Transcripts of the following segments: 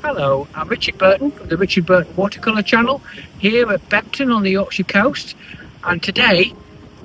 Hello, I'm Richard Burton from the Richard Burton Watercolour channel here at Bepton on the Yorkshire coast. And today,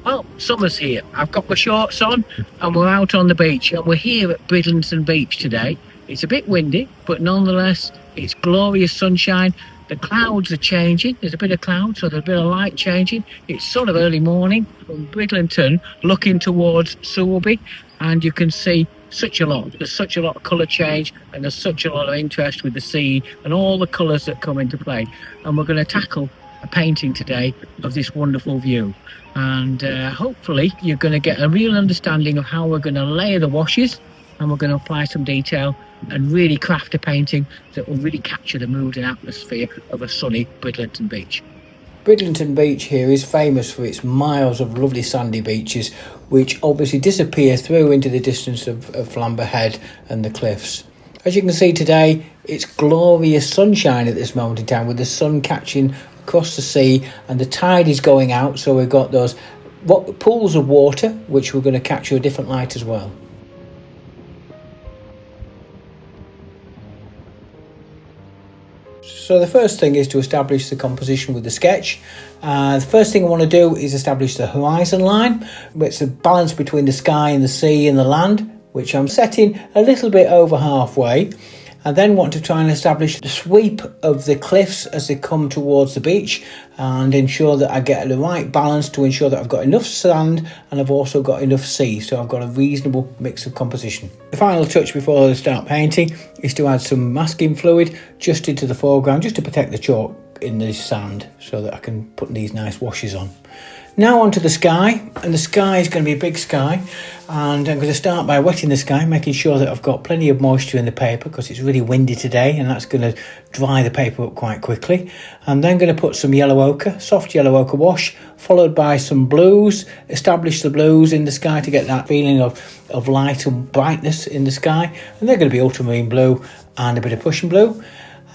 well, summer's here. I've got my shorts on and we're out on the beach, and we're here at Bridlington Beach today. It's a bit windy, but nonetheless, it's glorious sunshine. The clouds are changing. There's a bit of cloud, so there's a bit of light changing. It's sort of early morning from Bridlington looking towards Sowerby, and you can see there's such a lot of colour change, and there's such a lot of interest with the sea and all the colours that come into play. And we're going to tackle a painting today of this wonderful view, and hopefully you're going to get a real understanding of how we're going to layer the washes, and we're going to apply some detail and really craft a painting that will really capture the mood and atmosphere of a sunny Bridlington Beach. Bridlington Beach here is famous for its miles of lovely sandy beaches, which obviously disappear through into the distance of Flamber Head and the cliffs. As you can see today, it's glorious sunshine at this moment in time, with the sun catching across the sea and the tide is going out, so we've got those pools of water which we're going to capture a different light as well. So the first thing is to establish the composition with the sketch. The first thing I want to do is establish the horizon line. It's a balance between the sky and the sea and the land, which I'm setting a little bit over halfway. I then want to try and establish the sweep of the cliffs as they come towards the beach, and ensure that I get the right balance to ensure that I've got enough sand and I've also got enough sea, so I've got a reasonable mix of composition. The final touch before I start painting is to add some masking fluid just into the foreground, just to protect the chalk in the sand, so that I can put these nice washes on. Now onto the sky, and the sky is going to be a big sky, and I'm going to start by wetting the sky, making sure that I've got plenty of moisture in the paper because it's really windy today, and that's going to dry the paper up quite quickly. I'm then going to put some yellow ochre, soft yellow ochre wash, followed by some blues, establish the blues in the sky to get that feeling of light and brightness in the sky, and they're going to be ultramarine blue and a bit of Prussian blue.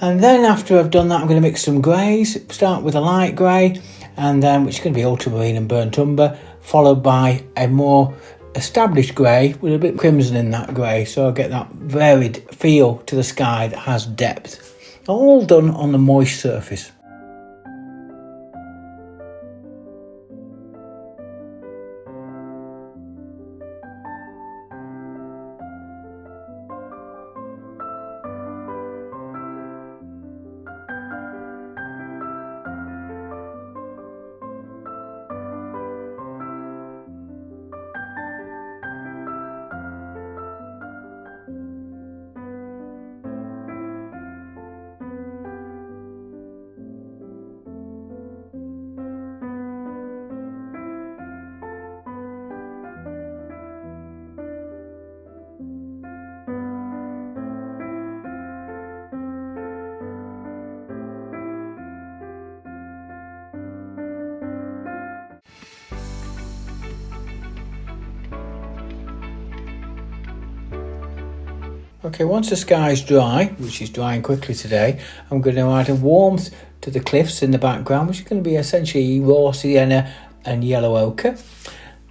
And then after I've done that, I'm going to mix some greys, start with a light grey, and then which is going to be ultramarine and burnt umber, followed by a more established grey with a bit of crimson in that grey, so I get that varied feel to the sky that has depth. All done on the moist surface. Okay, once the sky is dry, which is drying quickly today, I'm going to add a warmth to the cliffs in the background, which is going to be essentially raw sienna and yellow ochre.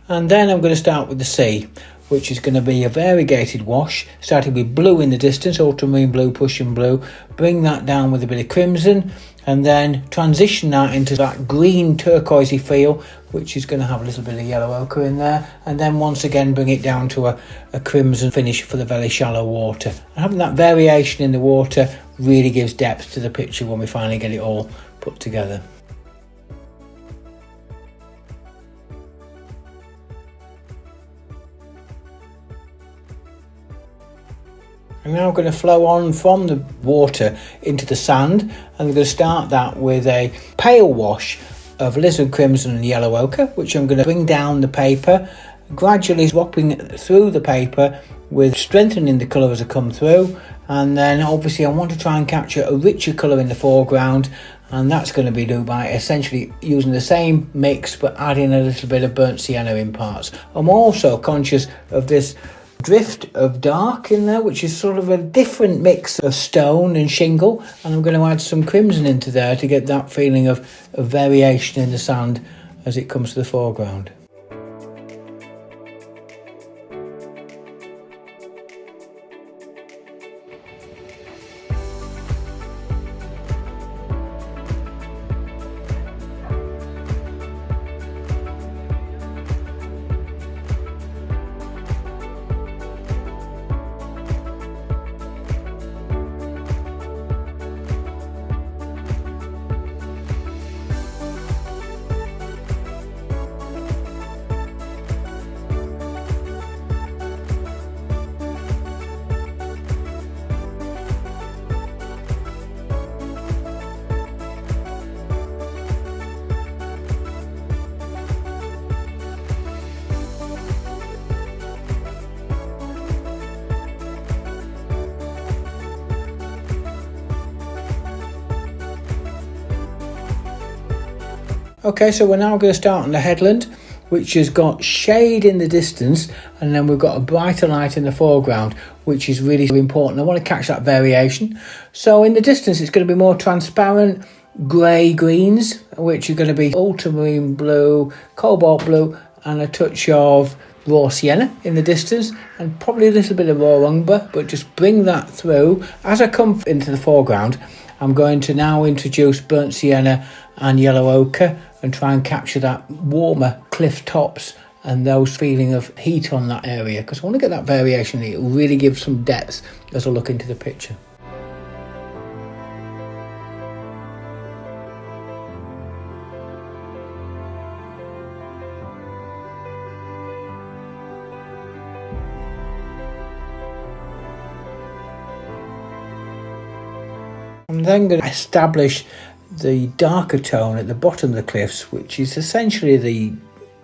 And then I'm going to start with the sea, which is going to be a variegated wash, starting with blue in the distance, ultramarine blue, Prussian blue, bring that down with a bit of crimson, and then transition that into that green turquoisey feel, which is going to have a little bit of yellow ochre in there, and then once again bring it down to a crimson finish for the very shallow water. And having that variation in the water really gives depth to the picture when we finally get it all put together. I'm now going to flow on from the water into the sand, and I'm going to start that with a pale wash of alizarin crimson and yellow ochre, which I'm going to bring down the paper, gradually swapping through the paper with strengthening the colour as I come through. And then obviously I want to try and capture a richer colour in the foreground, and that's going to be done by essentially using the same mix but adding a little bit of burnt sienna in parts. I'm also conscious of this drift of dark in there, which is sort of a different mix of stone and shingle, and I'm going to add some crimson into there to get that feeling of variation in the sand as it comes to the foreground. Okay, so we're now going to start on the headland, which has got shade in the distance, and then we've got a brighter light in the foreground, which is really important. I want to catch that variation. So in the distance, it's going to be more transparent grey greens, which are going to be ultramarine blue, cobalt blue, and a touch of raw sienna in the distance, and probably a little bit of raw umber, but just bring that through. As I come into the foreground, I'm going to now introduce burnt sienna and yellow ochre and try and capture that warmer cliff tops and those feeling of heat on that area, because I want to get that variation. It will really give some depth as I look into the picture. I'm then going to establish the darker tone at the bottom of the cliffs, which is essentially the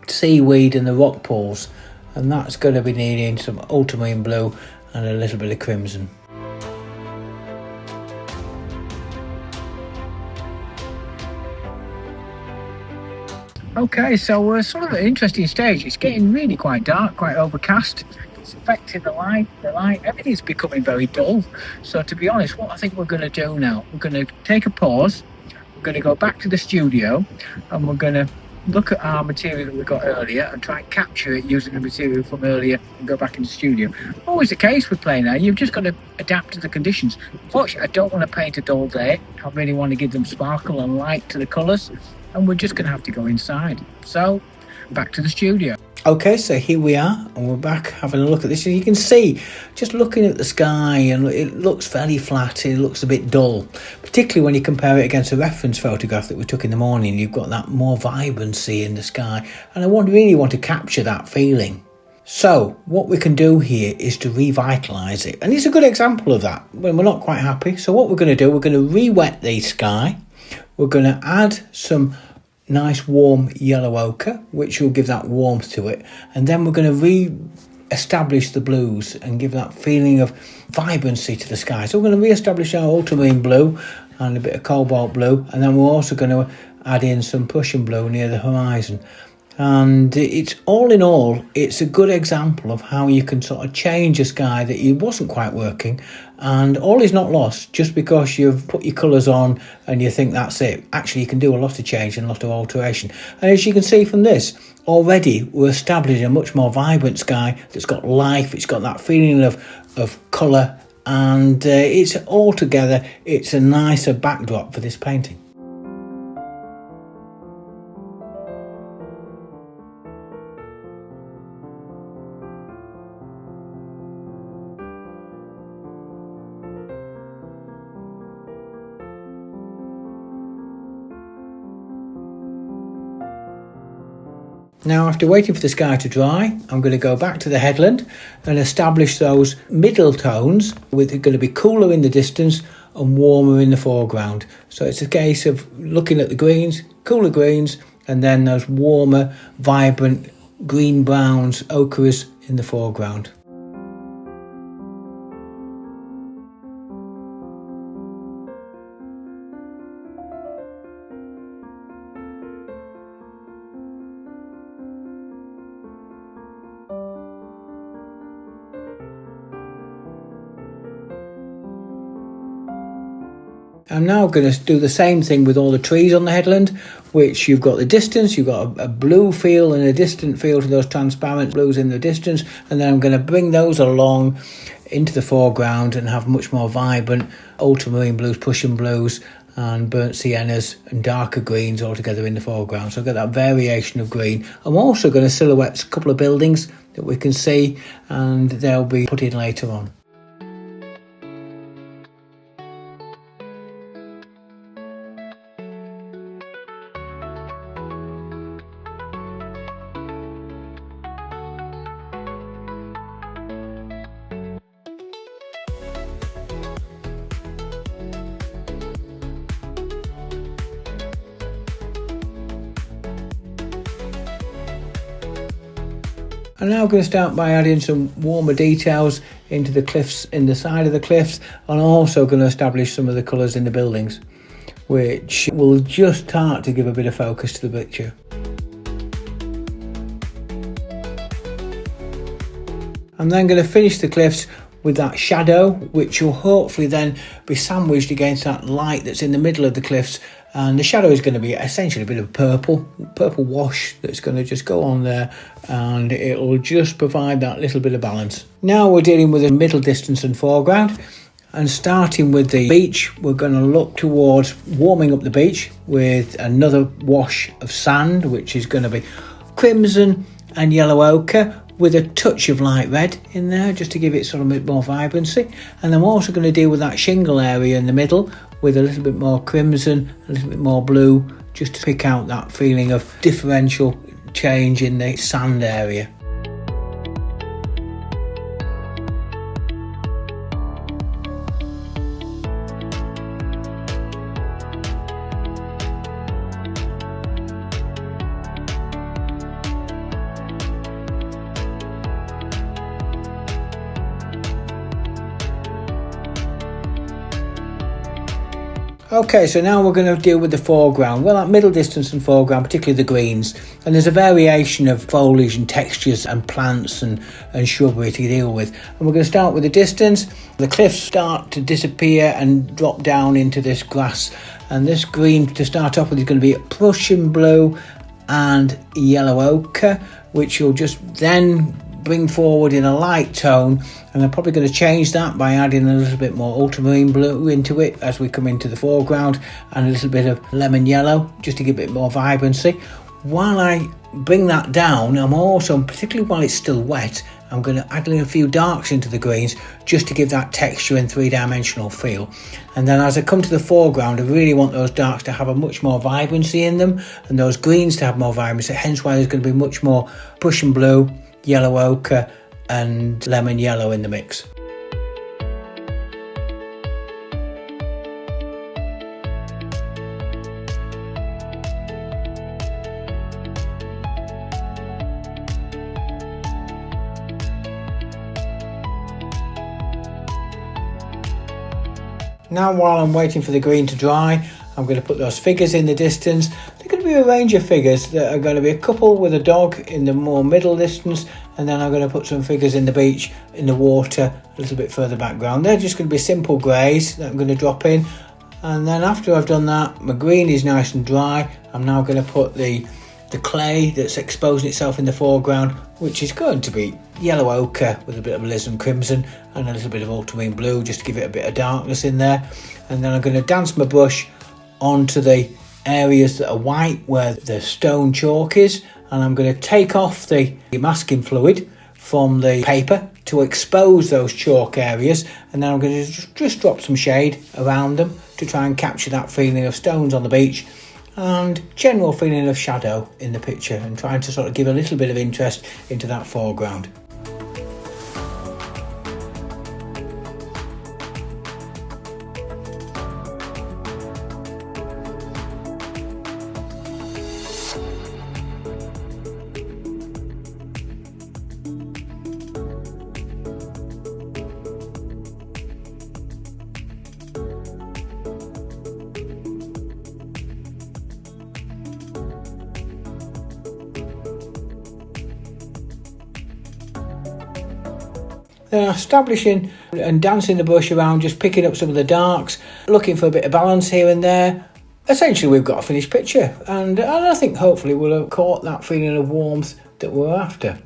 seaweed and the rock pools, and that's going to be needing some ultramarine blue and a little bit of crimson. Okay, so we're sort of at an interesting stage. It's getting really quite dark, quite overcast. It's affecting the light, everything's becoming very dull. So to be honest, what I think we're going to do now, we're going to take a pause, we're going to go back to the studio, and we're going to look at our material that we got earlier and try and capture it using the material from earlier and go back in the studio. Always the case with plein air, you've just got to adapt to the conditions. Unfortunately, I don't want to paint a dull day. I really want to give them sparkle and light to the colours, and we're just going to have to go inside. So, back to the studio. Okay, so here we are, and we're back having a look at this. And you can see, just looking at the sky, and it looks fairly flat, it looks a bit dull, particularly when you compare it against a reference photograph that we took in the morning. You've got that more vibrancy in the sky, and I really want to capture that feeling. So what we can do here is to revitalise it, and it's a good example of that when we're not quite happy. So what we're going to do, we're going to re-wet the sky, we're going to add some nice warm yellow ochre, which will give that warmth to it, and then we're going to re-establish the blues and give that feeling of vibrancy to the sky. So we're going to re-establish our ultramarine blue and a bit of cobalt blue, and then we're also going to add in some Prussian blue near the horizon. And it's all in all, it's a good example of how you can sort of change a sky that you wasn't quite working, and all is not lost just because you've put your colours on and you think that's it. Actually, you can do a lot of change and a lot of alteration. And as you can see from this, already we're establishing a much more vibrant sky that's got life, it's got that feeling of colour, and it's all together, it's a nicer backdrop for this painting. Now, after waiting for the sky to dry, I'm going to go back to the headland and establish those middle tones, with it going to be cooler in the distance and warmer in the foreground. So it's a case of looking at the greens, cooler greens, and then those warmer, vibrant green browns, ochres in the foreground. I'm now going to do the same thing with all the trees on the headland, which you've got the distance, you've got a blue feel and a distant feel to those transparent blues in the distance, and then I'm going to bring those along into the foreground and have much more vibrant ultramarine blues, Prussian blues, and burnt siennas and darker greens all together in the foreground. So I've got that variation of green. I'm also going to silhouette a couple of buildings that we can see, and they'll be put in later on. I'm now going to start by adding some warmer details into the cliffs, in the side of the cliffs, and also going to establish some of the colours in the buildings. which will just start to give a bit of focus to the picture. I'm then going to finish the cliffs with that shadow, which will hopefully then be sandwiched against that light that's in the middle of the cliffs, and the shadow is going to be essentially a bit of purple wash that's going to just go on there, and it will just provide that little bit of balance. Now we're dealing with a middle distance and foreground, and starting with the beach, we're going to look towards warming up the beach with another wash of sand, which is going to be crimson and yellow ochre with a touch of light red in there, just to give it sort of a bit more vibrancy. And I'm also going to deal with that shingle area in the middle with a little bit more crimson, a little bit more blue, just to pick out that feeling of differential change in the sand area. Okay, so now we're going to deal with the foreground. Well, that middle distance and foreground, particularly the greens. And there's a variation of foliage and textures and plants and shrubbery to deal with. And we're going to start with the distance. The cliffs start to disappear and drop down into this grass. And this green to start off with is going to be Prussian blue and yellow ochre, which will just then bring forward in a light tone, and I'm probably going to change that by adding a little bit more ultramarine blue into it as we come into the foreground, and a little bit of lemon yellow just to give it a bit more vibrancy. While I bring that down, I'm also, particularly while it's still wet, I'm going to add a few darks into the greens just to give that texture and three-dimensional feel. And then as I come to the foreground, I really want those darks to have a much more vibrancy in them, and those greens to have more vibrancy, hence why there's going to be much more Prussian blue, yellow ochre and lemon yellow in the mix. Now while I'm waiting for the green to dry, I'm going to put those figures in the distance. They're going to be a range of figures. That are going to be a couple with a dog in the more middle distance, and then I'm going to put some figures in the beach, in the water, a little bit further background. They're just going to be simple greys that I'm going to drop in. And then after I've done that, my green is nice and dry. I'm now going to put the clay that's exposing itself in the foreground, which is going to be yellow ochre with a bit of alizarin crimson and a little bit of ultramarine blue, just to give it a bit of darkness in there. And then I'm going to dance my brush onto the areas that are white where the stone chalk is, and I'm going to take off the masking fluid from the paper to expose those chalk areas, and then I'm going to just drop some shade around them to try and capture that feeling of stones on the beach and general feeling of shadow in the picture, and trying to sort of give a little bit of interest into that foreground. Then establishing and dancing the brush around, just picking up some of the darks, looking for a bit of balance here and there. Essentially, we've got a finished picture, and I think hopefully we'll have caught that feeling of warmth that we're after.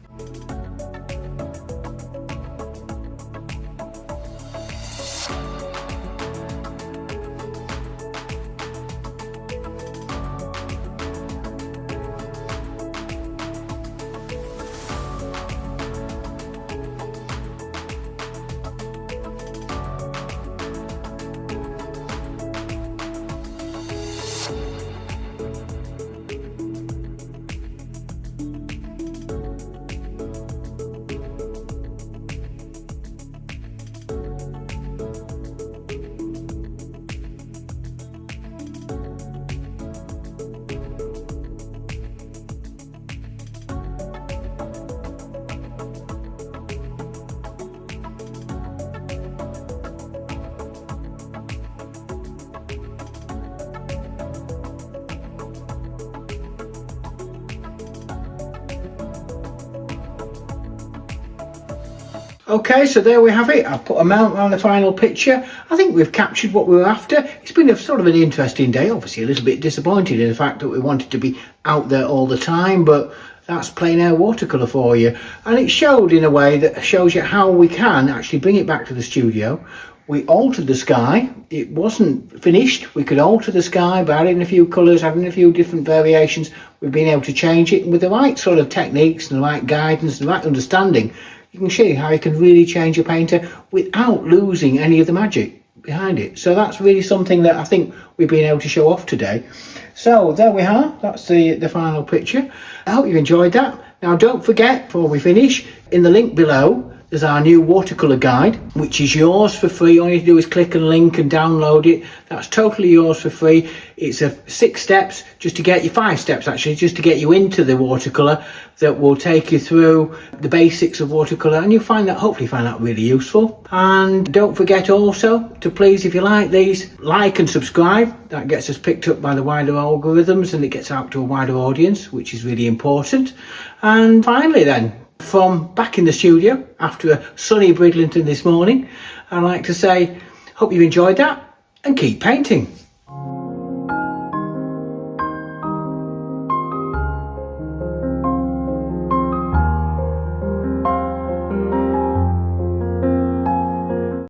Okay, so there we have it. I'll put a mount on the final picture. I think we've captured what we were after. It's been a sort of an interesting day, obviously a little bit disappointed in the fact that we wanted to be out there all the time, but that's plein air watercolour for you. And it showed in a way that shows you how we can actually bring it back to the studio. We altered the sky. It wasn't finished. We could alter the sky by adding a few colours, adding a few different variations. We've been able to change it, and with the right sort of techniques and the right guidance and the right understanding, you can see how you can really change a painter without losing any of the magic behind it. So that's really something that I think we've been able to show off today. So there we are. That's the final picture. I hope you enjoyed that. Now don't forget, before we finish, in the link below there's our new watercolour guide, which is yours for free. All you need to do is click and link and download it. That's totally yours for free. It's 6 steps, just to get you 5 steps actually, just to get you into the watercolour, that will take you through the basics of watercolour, and you'll find that, hopefully find that really useful. And don't forget also to please, if you like these, like and subscribe. That gets us picked up by the wider algorithms and it gets out to a wider audience, which is really important. And finally then, from back in the studio after a sunny Bridlington this morning, I'd like to say, hope you enjoyed that and keep painting.